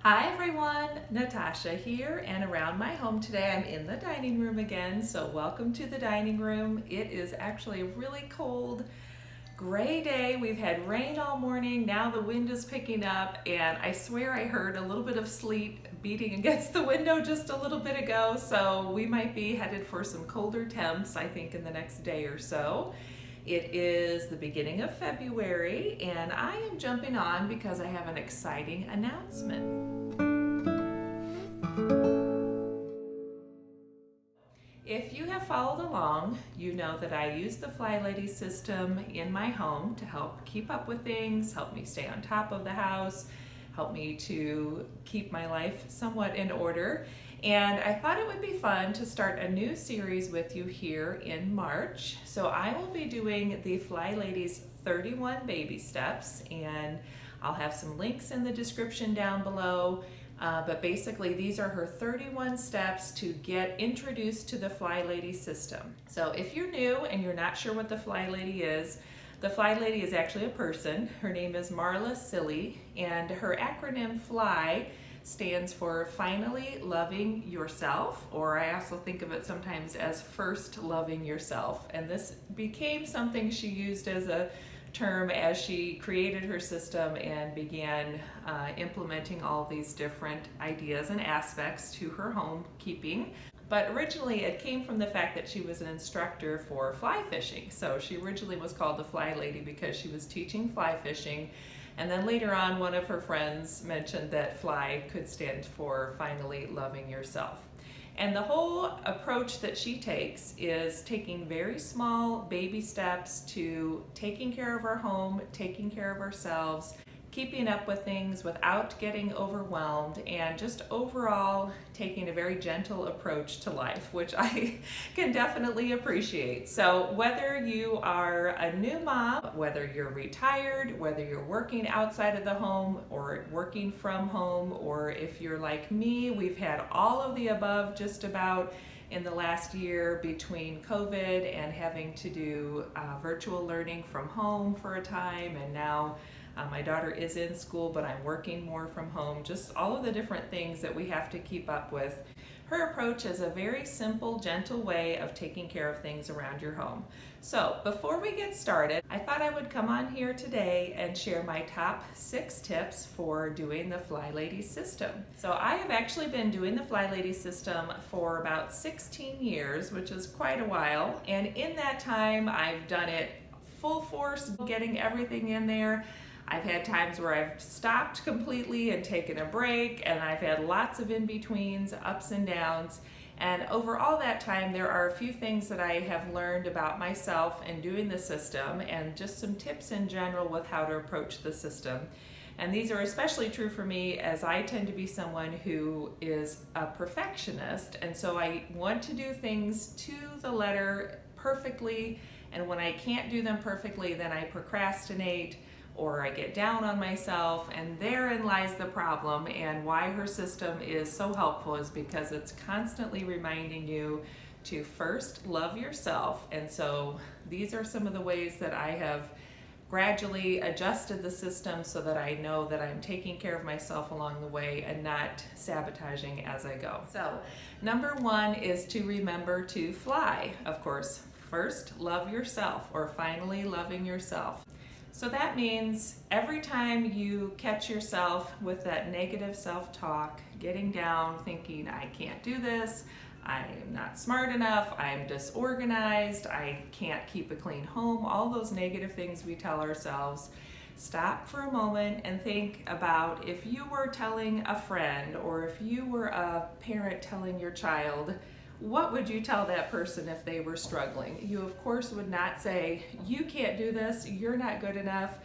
Hi everyone, Natasha here, and around my home today I'm in the dining room again, so welcome to the dining room. It is actually a really cold, gray day. We've had rain all morning, now the wind is picking up, and I swear I heard a little bit of sleet beating against the window just a little bit ago, so we might be headed for some colder temps, I think, in the next day or so. It is the beginning of February, and I am jumping on because I have an exciting announcement. If you have followed along, you know that I use the Fly Lady system in my home to help keep up with things, help me stay on top of the house, help me to keep my life somewhat in order. And I thought it would be fun to start a new series with you here in March. So I will be doing the Fly Lady's 31 baby steps, and I'll have some links in the description down below. But basically these are her 31 steps to get introduced to the Fly Lady system. So if you're new and you're not sure what the Fly Lady is, the Fly Lady is actually a person. Her name is Marla Silly, and her acronym FLY stands for Finally Loving Yourself, or I also think of it sometimes as First Loving Yourself. And this became something she used as a term as she created her system and began implementing all these different ideas and aspects to her home keeping. But originally it came from the fact that she was an instructor for fly fishing. So she originally was called the Fly Lady because she was teaching fly fishing. And then later on, one of her friends mentioned that fly could stand for Finally Loving Yourself. And the whole approach that she takes is taking very small baby steps to taking care of our home, taking care of ourselves, keeping up with things without getting overwhelmed, and just overall taking a very gentle approach to life, which I can definitely appreciate. So whether you are a new mom, whether you're retired, whether you're working outside of the home or working from home, or if you're like me, we've had all of the above just about in the last year between COVID and having to do virtual learning from home for a time, and now my daughter is in school, but I'm working more from home. Just all of the different things that we have to keep up with. Her approach is a very simple, gentle way of taking care of things around your home. So before we get started, I thought I would come on here today and share my top 6 tips for doing the Fly Lady system. So I have actually been doing the Fly Lady system for about 16 years, which is quite a while. And in that time, I've done it full force, getting everything in there. I've had times where I've stopped completely and taken a break, and I've had lots of in-betweens, ups and downs. And over all that time, there are a few things that I have learned about myself and doing the system, and just some tips in general with how to approach the system. And these are especially true for me, as I tend to be someone who is a perfectionist, and so I want to do things to the letter perfectly, and when I can't do them perfectly, then I procrastinate or I get down on myself, and therein lies the problem. And why her system is so helpful is because it's constantly reminding you to first love yourself. And so these are some of the ways that I have gradually adjusted the system so that I know that I'm taking care of myself along the way and not sabotaging as I go. So number 1 is to remember to fly. Of course, first love yourself, or finally loving yourself. So that means every time you catch yourself with that negative self-talk, getting down, thinking, I can't do this, I'm not smart enough, I'm disorganized, I can't keep a clean home, all those negative things we tell ourselves, stop for a moment and think about if you were telling a friend, or if you were a parent telling your child, what would you tell that person if they were struggling? You, of course, would not say, you can't do this, you're not good enough,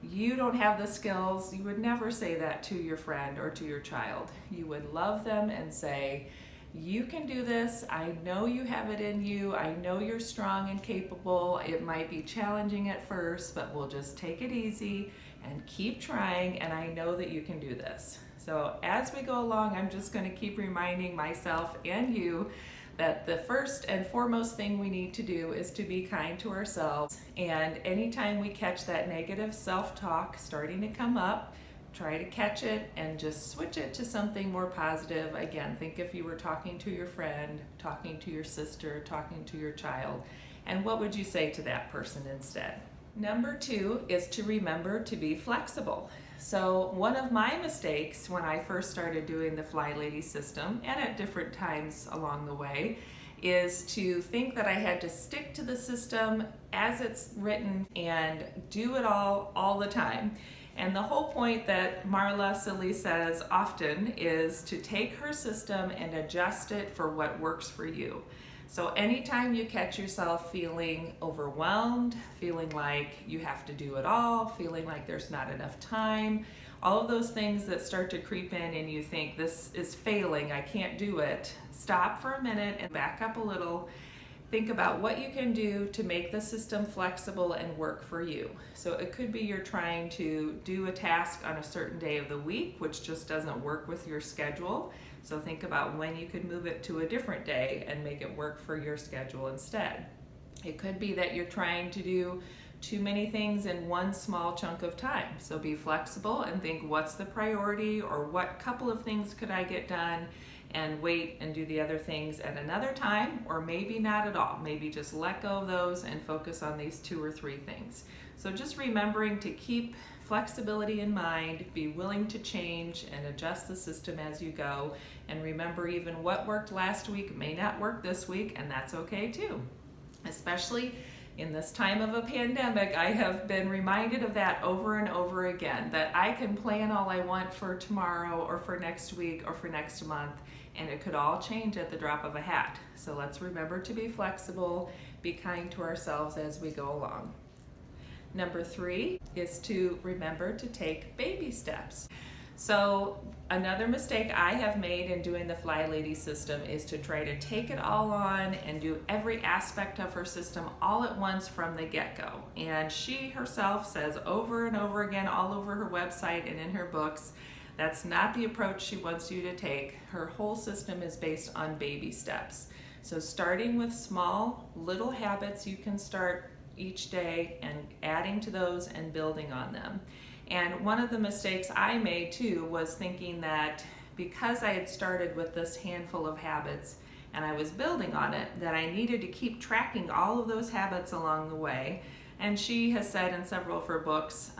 you don't have the skills. You would never say that to your friend or to your child. You would love them and say, you can do this, I know you have it in you, I know you're strong and capable, it might be challenging at first, but we'll just take it easy and keep trying, and I know that you can do this. So as we go along, I'm just going to keep reminding myself and you that the first and foremost thing we need to do is to be kind to ourselves. And anytime we catch that negative self-talk starting to come up, try to catch it and just switch it to something more positive. Again, think if you were talking to your friend, talking to your sister, talking to your child, and what would you say to that person instead? Number 2 is to remember to be flexible. So one of my mistakes when I first started doing the Fly Lady system, and at different times along the way, is to think that I had to stick to the system as it's written and do it all the time. And the whole point that Marla Silly says often is to take her system and adjust it for what works for you. So anytime you catch yourself feeling overwhelmed, feeling like you have to do it all, feeling like there's not enough time, all of those things that start to creep in and you think this is failing, I can't do it, stop for a minute and back up a little. Think about what you can do to make the system flexible and work for you. So it could be you're trying to do a task on a certain day of the week, which just doesn't work with your schedule. So think about when you could move it to a different day and make it work for your schedule instead. It could be that you're trying to do too many things in one small chunk of time. So be flexible and think, what's the priority, or what couple of things could I get done, and wait and do the other things at another time, or maybe not at all. Maybe just let go of those and focus on these 2 or 3 things. So just remembering to keep flexibility in mind, be willing to change and adjust the system as you go, and remember even what worked last week may not work this week, and that's okay too. Especially in this time of a pandemic, I have been reminded of that over and over again, that I can plan all I want for tomorrow or for next week or for next month, and it could all change at the drop of a hat. So let's remember to be flexible, be kind to ourselves as we go along. Number 3 is to remember to take baby steps. So another mistake I have made in doing the Fly Lady system is to try to take it all on and do every aspect of her system all at once from the get-go. And she herself says over and over again all over her website and in her books, that's not the approach she wants you to take. Her whole system is based on baby steps. So starting with small little habits you can start each day and adding to those and building on them. And one of the mistakes I made too was thinking that because I had started with this handful of habits and I was building on it, that I needed to keep tracking all of those habits along the way. And she has said in several of her books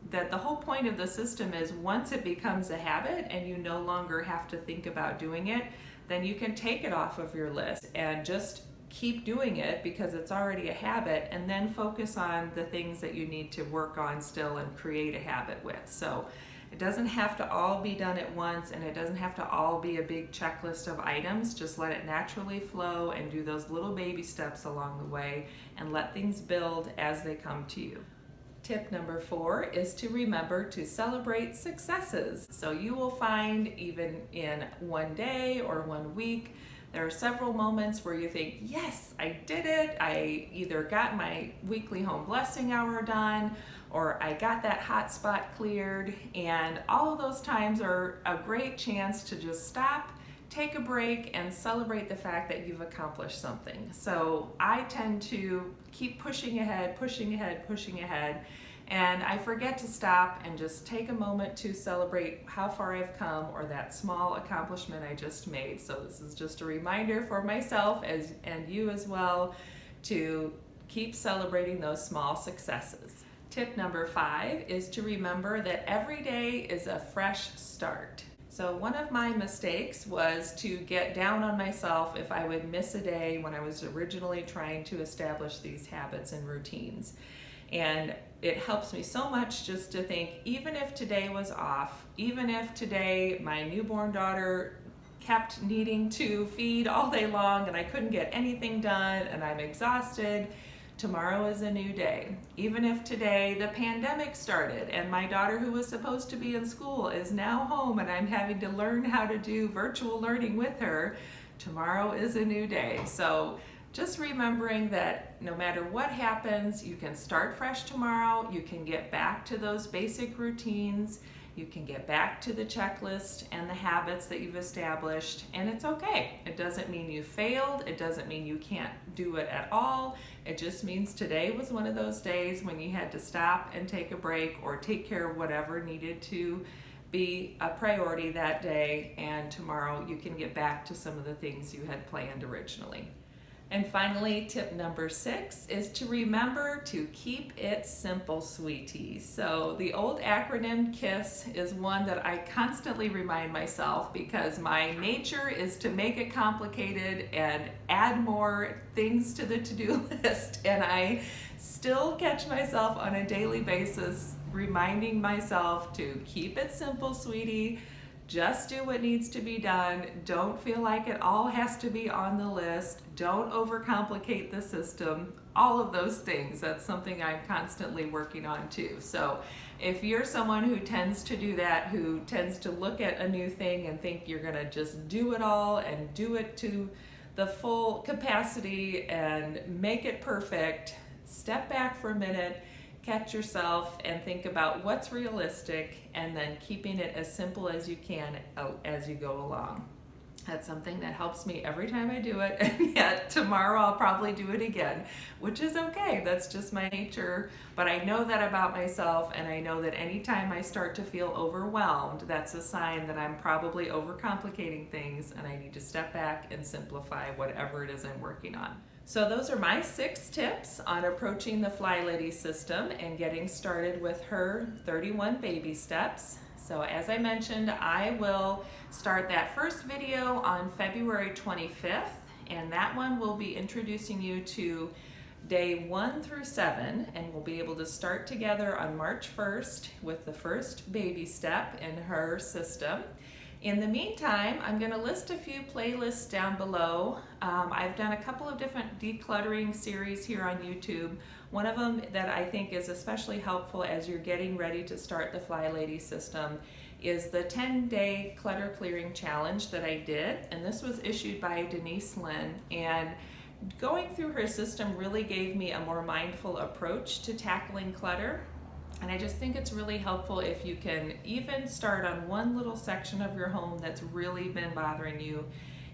that the whole point of the system is once it becomes a habit and you no longer have to think about doing it, then you can take it off of your list and just keep doing it because it's already a habit, and then focus on the things that you need to work on still and create a habit with. So it doesn't have to all be done at once, and it doesn't have to all be a big checklist of items. Just let it naturally flow and do those little baby steps along the way and let things build as they come to you. Tip number 4 is to remember to celebrate successes. So you will find even in one day or 1 week, there are several moments where you think, yes, I did it. I either got my weekly home blessing hour done, or I got that hot spot cleared. And all of those times are a great chance to just stop, take a break, and celebrate the fact that you've accomplished something. So I tend to keep pushing ahead, and I forget to stop and just take a moment to celebrate how far I've come or that small accomplishment I just made. So this is just a reminder for myself and you as well to keep celebrating those small successes. Tip number 5 is to remember that every day is a fresh start. So one of my mistakes was to get down on myself if I would miss a day when I was originally trying to establish these habits and routines. And it helps me so much just to think, even if today was off, even if today my newborn daughter kept needing to feed all day long and I couldn't get anything done and I'm exhausted, tomorrow is a new day. Even if today the pandemic started and my daughter who was supposed to be in school is now home and I'm having to learn how to do virtual learning with her, tomorrow is a new day. So just remembering that no matter what happens, you can start fresh tomorrow, you can get back to those basic routines, You can get back to the checklist and the habits that you've established, and it's okay. It doesn't mean you failed. It doesn't mean you can't do it at all. It just means today was one of those days when you had to stop and take a break or take care of whatever needed to be a priority that day, and tomorrow you can get back to some of the things you had planned originally. And finally, tip number 6 is to remember to keep it simple, sweeties. So the old acronym K.I.S.S is one that I constantly remind myself because my nature is to make it complicated and add more things to the to-do list. And I still catch myself on a daily basis reminding myself to keep it simple, sweetie. Just do what needs to be done. Don't feel like it all has to be on the list. Don't overcomplicate the system. All of those things. That's something I'm constantly working on too. So if you're someone who tends to do that, who tends to look at a new thing and think you're going to just do it all and do it to the full capacity and make it perfect, step back for a minute, catch yourself and think about what's realistic, and then keeping it as simple as you can as you go along. That's something that helps me every time I do it, and yet tomorrow I'll probably do it again, which is okay. That's just my nature, but I know that about myself, and I know that anytime I start to feel overwhelmed, that's a sign that I'm probably overcomplicating things and I need to step back and simplify whatever it is I'm working on. So those are my 6 tips on approaching the Fly Lady system and getting started with her 31 baby steps. So as I mentioned, I will start that first video on February 25th, and that one will be introducing you to day 1 through 7, and we'll be able to start together on March 1st with the first baby step in her system. In the meantime, I'm going to list a few playlists down below. I've done a couple of different decluttering series here on YouTube. One of them that I think is especially helpful as you're getting ready to start the Fly Lady system is the 10-day clutter clearing challenge that I did, and this was issued by Denise Lynn, and going through her system really gave me a more mindful approach to tackling clutter. And I just think it's really helpful if you can even start on one little section of your home that's really been bothering you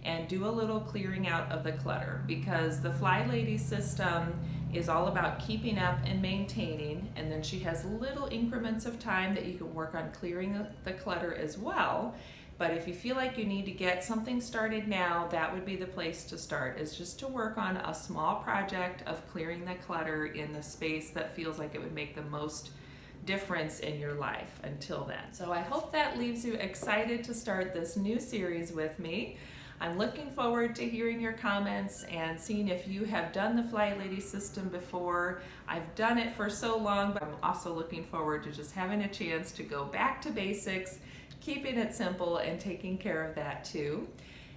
and do a little clearing out of the clutter, because the Fly Lady system is all about keeping up and maintaining, and then she has little increments of time that you can work on clearing the clutter as well. But if you feel like you need to get something started now, that would be the place to start, is just to work on a small project of clearing the clutter in the space that feels like it would make the most difference in your life until then. So I hope that leaves you excited to start this new series with me. I'm looking forward to hearing your comments and seeing if you have done the Fly Lady system before. I've done it for so long, but I'm also looking forward to just having a chance to go back to basics, keeping it simple, and taking care of that too.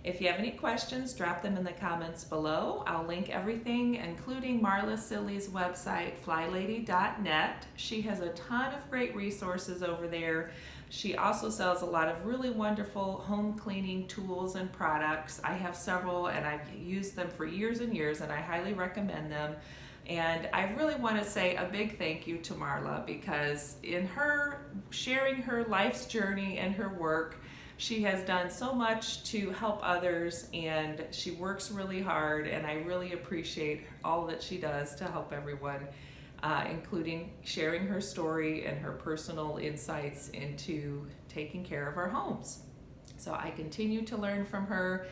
If you have any questions, drop them in the comments below. I'll link everything, including Marla Silly's website, flylady.net. She has a ton of great resources over there. She also sells a lot of really wonderful home cleaning tools and products. I have several, and I've used them for years and years, and I highly recommend them. And I really want to say a big thank you to Marla, because in her sharing her life's journey and her work, she has done so much to help others, and she works really hard, and I really appreciate all that she does to help everyone, including sharing her story and her personal insights into taking care of our homes. So I continue to learn from her.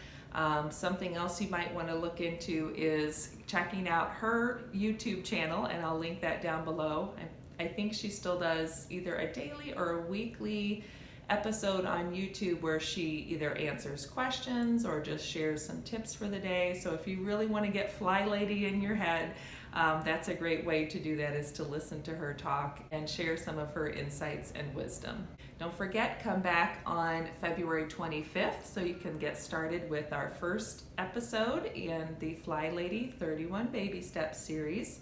Something else you might want to look into is checking out her YouTube channel, and I'll link that down below. I think she still does either a daily or a weekly episode on YouTube where she either answers questions or just shares some tips for the day. So if you really want to get Fly Lady in your head, that's a great way to do that, is to listen to her talk and share some of her insights and wisdom. Don't forget, come back on February 25th so you can get started with our first episode in the Fly Lady 31 Baby Steps series.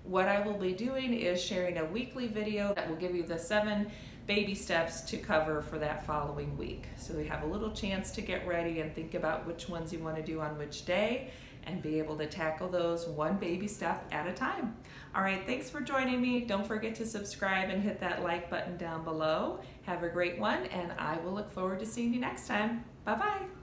What I will be doing is sharing a weekly video that will give you the 7 baby steps to cover for that following week. So you have a little chance to get ready and think about which ones you want to do on which day, and be able to tackle those one baby step at a time. All right, thanks for joining me. Don't forget to subscribe and hit that like button down below. Have a great one, and I will look forward to seeing you next time. Bye-bye.